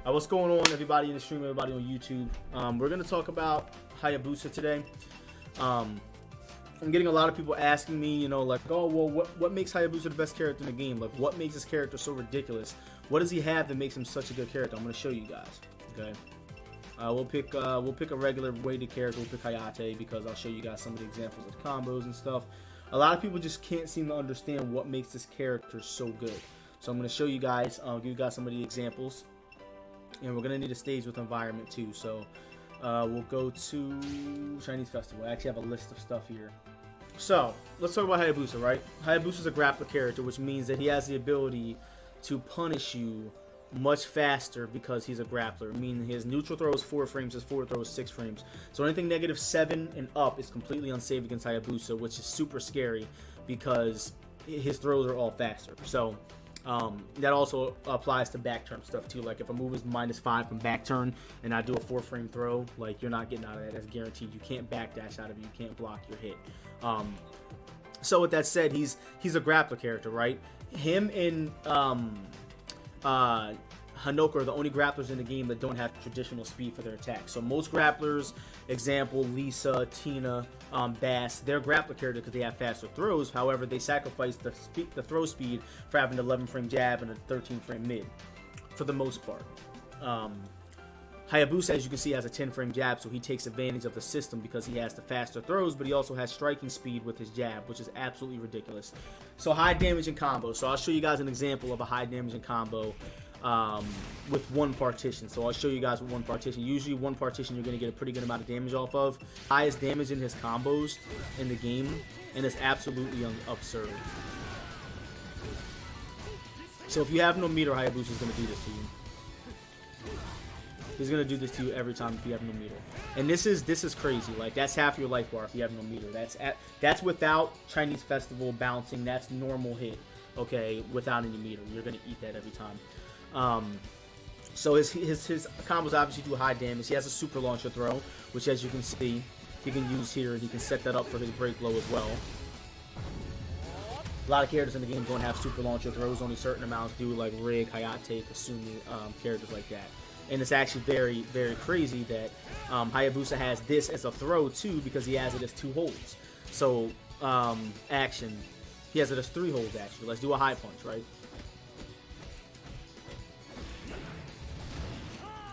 What's going on, everybody in the stream, everybody on YouTube? We're going to talk about Hayabusa today. I'm getting a lot of people asking me, you know, like, oh, well, what makes Hayabusa the best character in the game? Like, what makes this character so ridiculous? What does he have that makes him such a good character? I'm going to show you guys, okay? We'll pick a regular weighted character. We'll pick Hayate because I'll show you guys some of the examples of combos and stuff. A lot of people just can't seem to understand what makes this character so good. So I'm going to show you guys, give you guys some of the examples. And we're going to need a stage with environment too. So we'll go to Chinese Festival. I actually have a list of stuff here. So let's talk about Hayabusa, right? Hayabusa is a grappler character, which means that he has the ability to punish you much faster because he's a grappler. Meaning his neutral throw is 4 frames, his forward throw is 6 frames. So anything -7 and up is completely unsafe against Hayabusa, which is super scary because his throws are all faster. So that also applies to back turn stuff too. Like if a move is -5 from back turn and I do a 4-frame throw, like you're not getting out of that. That's guaranteed. You can't backdash out of it. You can't block your hit. So with that said, he's a grappler character, right? Him and Hanoka are the only grapplers in the game that don't have traditional speed for their attacks. So most grapplers, example Lisa, Tina, Bass, they're grappler characters because they have faster throws. However, they sacrifice the throw speed for having an 11-frame jab and a 13-frame mid, for the most part. Hayabusa, as you can see, has a 10-frame jab, so he takes advantage of the system because he has the faster throws, but he also has striking speed with his jab, which is absolutely ridiculous. So high damage and combo. So I'll show you guys an example of a high damage and combo with one partition. So I'll show you guys with one partition. Usually one partition you're going to get a pretty good amount of damage off of. Highest damage in his combos in the game, and it's absolutely absurd. So if you have no meter, Hayabusa is going to do this to you. He's gonna do this to you every time if you have no meter, and this is crazy. Like that's half your life bar if you have no meter. That's without Chinese Festival bouncing. That's normal hit. Okay, without any meter, you're gonna eat that every time. So his combos obviously do high damage. He has a super launcher throw, which as you can see, he can use here, and he can set that up for his break blow as well. A lot of characters in the game don't have super launcher throws. Only certain amounts do, like Rig, Hayate, Kasumi, characters like that. And it's actually very, very crazy that Hayabusa has this as a throw too, because he has it as 2 holds. So action, he has it as 3 holds actually. Let's do a high punch, right?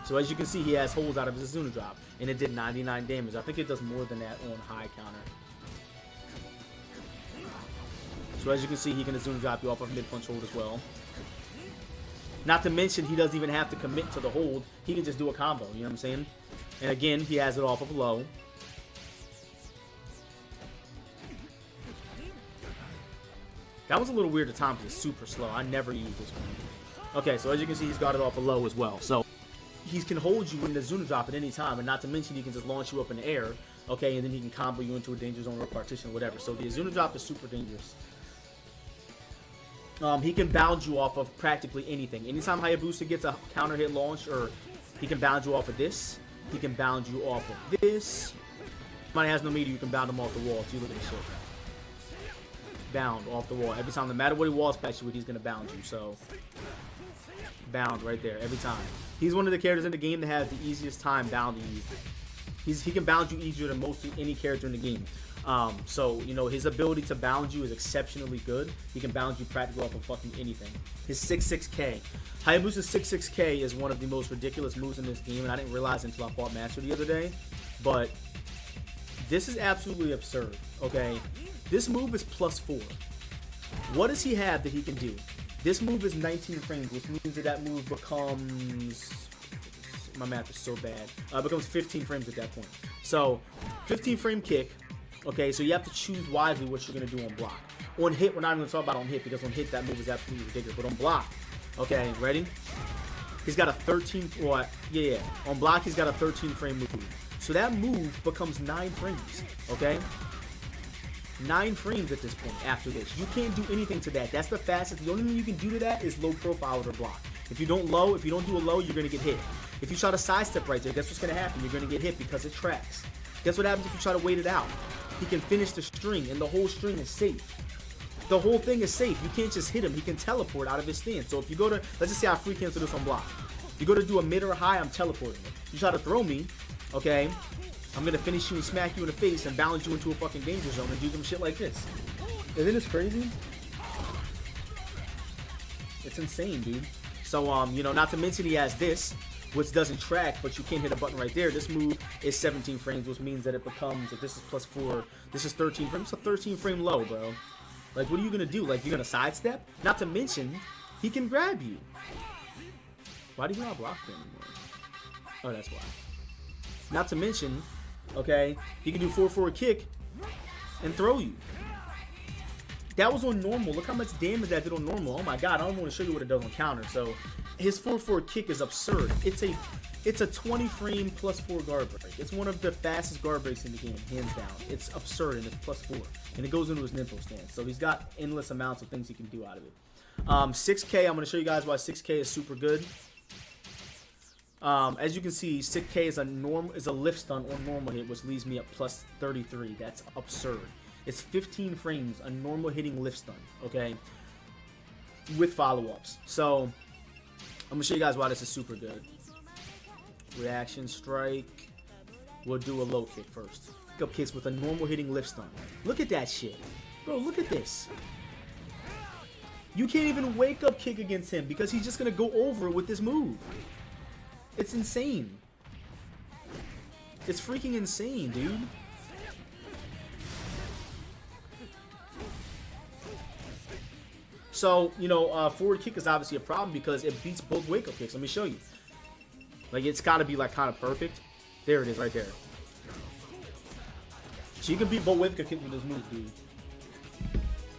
So as you can see, he has holds out of his Azuna drop, and it did 99 damage. I think it does more than that on high counter. So as you can see, he can Azuna drop you off of mid punch hold as well. Not to mention, he doesn't even have to commit to the hold. He can just do a combo, you know what I'm saying? And again, he has it off of low. That was a little weird to time because it's super slow. I never use this one. Okay, so as you can see, he's got it off of low as well. So he can hold you in the Azuna drop at any time, and not to mention, he can just launch you up in the air, okay, and then he can combo you into a danger zone or a partition or whatever. So the Azuna drop is super dangerous. He can bound you off of practically anything. Anytime Hayabusa gets a counter hit launch, or he can bound you off of this, he can bound you off of this. If somebody has no meter, you can bound him off the wall too. Look at this shit. Bound off the wall. Every time, no matter what he wall splash you with, he's going to bound you. So, bound right there, every time. He's one of the characters in the game that has the easiest time bounding you. He can bound you easier than mostly any character in the game. So, you know, his ability to bound you is exceptionally good. He can bound you practically off of fucking anything. His 6-6K. Hayabusa's 6-6K is one of the most ridiculous moves in this game, and I didn't realize until I fought Master the other day. But this is absolutely absurd, okay? This move is +4. What does he have that he can do? This move is 19 frames, which means that that move becomes... My math is so bad. Becomes 15 frames at that point. So, 15 frame kick. Okay, so you have to choose wisely what you're going to do on block. On hit, we're not even going to talk about on hit, because on hit, that move is absolutely ridiculous. But on block, okay, ready? He's got a 13, well, yeah. On block, he's got a 13-frame move. So that move becomes 9 frames, okay? 9 frames at this point after this. You can't do anything to that. That's the fastest. The only thing you can do to that is low profile with a block. If you don't do a low, you're going to get hit. If you try to sidestep right there, guess what's going to happen? You're going to get hit because it tracks. Guess what happens if you try to wait it out? He can finish the string, and the whole string is safe. The whole thing is safe. You can't just hit him. He can teleport out of his stance. So if you go to, let's just say I free cancel this on block. You go to do a mid or a high, I'm teleporting it. You try to throw me, okay? I'm gonna finish you and smack you in the face and balance you into a fucking danger zone and do some shit like this. Isn't this crazy? It's insane, dude. So, you know, not to mention he has this, which doesn't track, but you can't hit a button right there. This move is 17 frames, which means that it becomes, if this is +4, this is 13 frames. It's a 13 frame low, bro. Like, what are you gonna do? Like, you're gonna sidestep? Not to mention, he can grab you. Why do you not block him anymore? Oh, that's why. Not to mention, okay, he can do 4-4 kick and throw you. That was on normal. Look how much damage that did on normal. Oh my god, I don't want to show you what it does on counter. So his 4-4 kick is absurd. It's a 20 frame +4 guard break. It's one of the fastest guard breaks in the game, hands down. It's absurd and it's +4. And it goes into his Ninpo stance. So he's got endless amounts of things he can do out of it. 6K, I'm going to show you guys why 6K is super good. As you can see, 6K is a lift stun on normal hit, which leaves me at +33. That's absurd. It's 15 frames, a normal hitting lift stun, okay? With follow-ups. So, I'm going to show you guys why this is super good. Reaction strike. We'll do a low kick first. Wake up kicks with a normal hitting lift stun. Look at that shit. Bro, look at this. You can't even wake up kick against him because he's just going to go over it with this move. It's insane. It's freaking insane, dude. So, you know, forward kick is obviously a problem because it beats both wake-up kicks. Let me show you. Like, it's got to be, like, kind of perfect. There it is right there. So you can beat both wake-up kicks with this move, dude.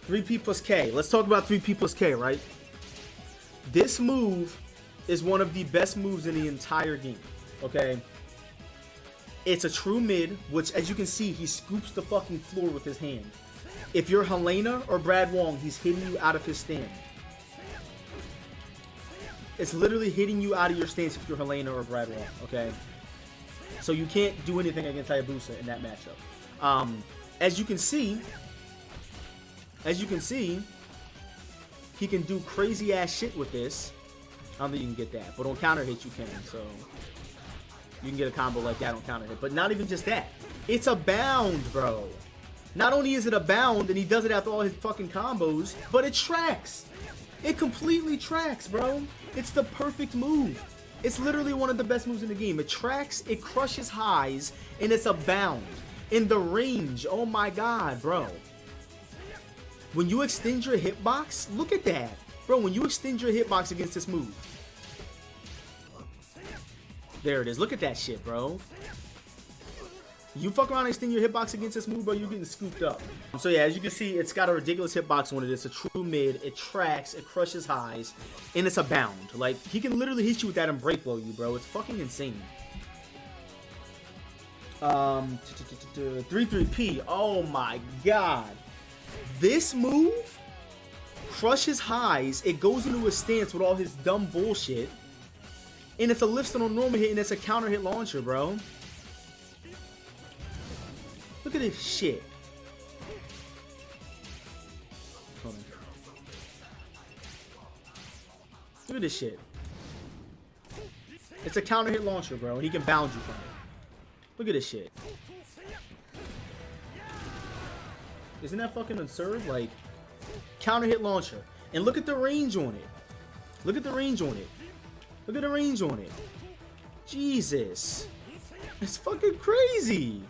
3P plus K. Let's talk about 3P plus K, right? This move is one of the best moves in the entire game, okay? It's a true mid, which, as you can see, he scoops the fucking floor with his hand. If you're Helena or Brad Wong, he's hitting you out of his stand. It's literally hitting you out of your stance if you're Helena or Brad Wong, okay? So you can't do anything against Hayabusa in that matchup. As you can see, he can do crazy ass shit with this. I don't think you can get that, but on counter hit you can, so you can get a combo like that on counter hit. But not even just that. It's a bound, bro. Not only is it a bound, and he does it after all his fucking combos, but it tracks. It completely tracks, bro. It's the perfect move. It's literally one of the best moves in the game. It tracks, it crushes highs, and it's a bound. In the range, oh my god, bro. When you extend your hitbox, look at that. Bro, when you extend your hitbox against this move. There it is. Look at that shit, bro. You fuck around and extend your hitbox against this move, bro, you're getting scooped up. So yeah, as you can see, it's got a ridiculous hitbox on it. It's a true mid. It tracks. It crushes highs. And it's a bound. Like, he can literally hit you with that and break blow you, bro. It's fucking insane. 3-3P. Oh my god. This move crushes highs. It goes into his stance with all his dumb bullshit. And it's a lift stun on normal hit, and it's a counter hit launcher, bro. Look at this shit. Hold on. Look at this shit. It's a counter hit launcher, bro, and he can bound you from it. Look at this shit. Isn't that fucking absurd? Like, counter hit launcher. And look at the range on it. Look at the range on it. Look at the range on it. Jesus. It's fucking crazy.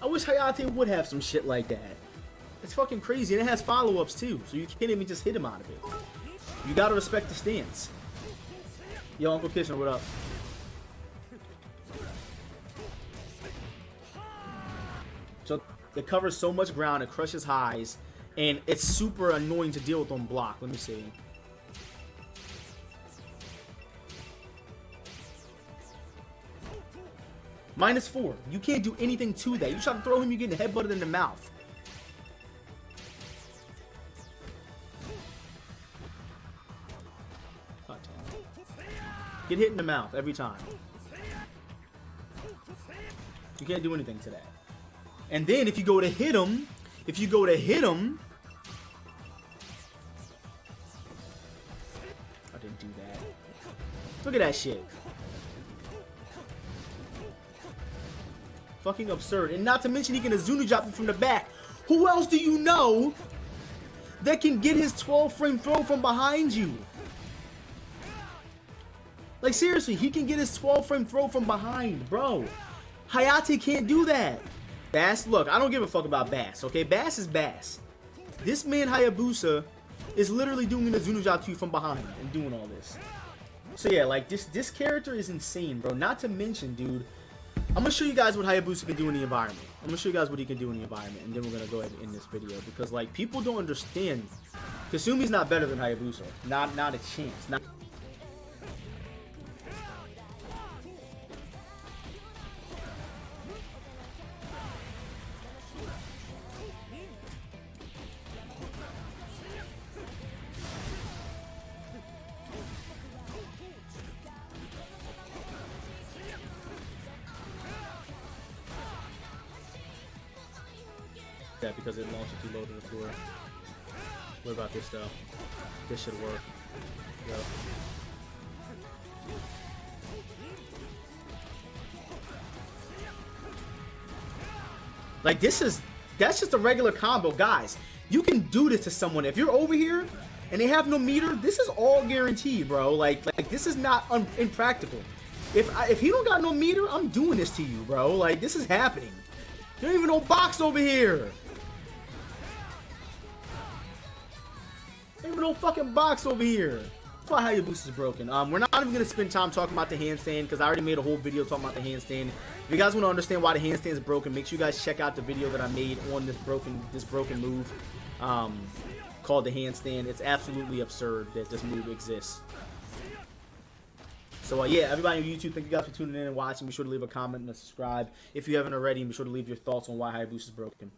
I wish Hayate would have some shit like that. It's fucking crazy. And it has follow-ups too. So you can't even just hit him out of it. You gotta respect the stance. Yo, Uncle Kitchener, what up? So it covers so much ground, it crushes highs, and it's super annoying to deal with on block. Let me see. -4. You can't do anything to that. You try to throw him, you get headbutted in the mouth. Get hit in the mouth every time. You can't do anything to that. And then if you go to hit him, I didn't do that. Look at that shit. Fucking absurd. And not to mention he can Azunu drop you from the back. Who else do you know that can get his 12-frame throw from behind you? Like, seriously, he can get his 12-frame throw from behind, bro. Hayate can't do that. Bass, look, I don't give a fuck about Bass, okay? Bass is Bass. This man, Hayabusa, is literally doing a Azunu drop to you from behind and doing all this. So yeah, like, this character is insane, bro. Not to mention, dude, I'm gonna show you guys what Hayabusa can do in the environment. I'm gonna show you guys what he can do in the environment, and then we're gonna go ahead and end this video because, like, people don't understand. Kasumi's not better than Hayabusa. Not a chance. Not. That because it launched it too low to the floor. What about this though? This should work. Yep. Like that's just a regular combo, guys. You can do this to someone. If you're over here and they have no meter, this is all guaranteed, bro. Like this is not impractical. If he don't got no meter, I'm doing this to you, bro. Like, this is happening. There ain't even no box over here. There ain't even no fucking box over here. That's why Hayabusa is broken. We're not even gonna spend time talking about the handstand because I already made a whole video talking about the handstand. If you guys want to understand why the handstand is broken, make sure you guys check out the video that I made on this broken move called the handstand. It's absolutely absurd that this move exists. So yeah, everybody on YouTube, thank you guys for tuning in and watching. Be sure to leave a comment and a subscribe if you haven't already, and be sure to leave your thoughts on why Hayabusa is broken.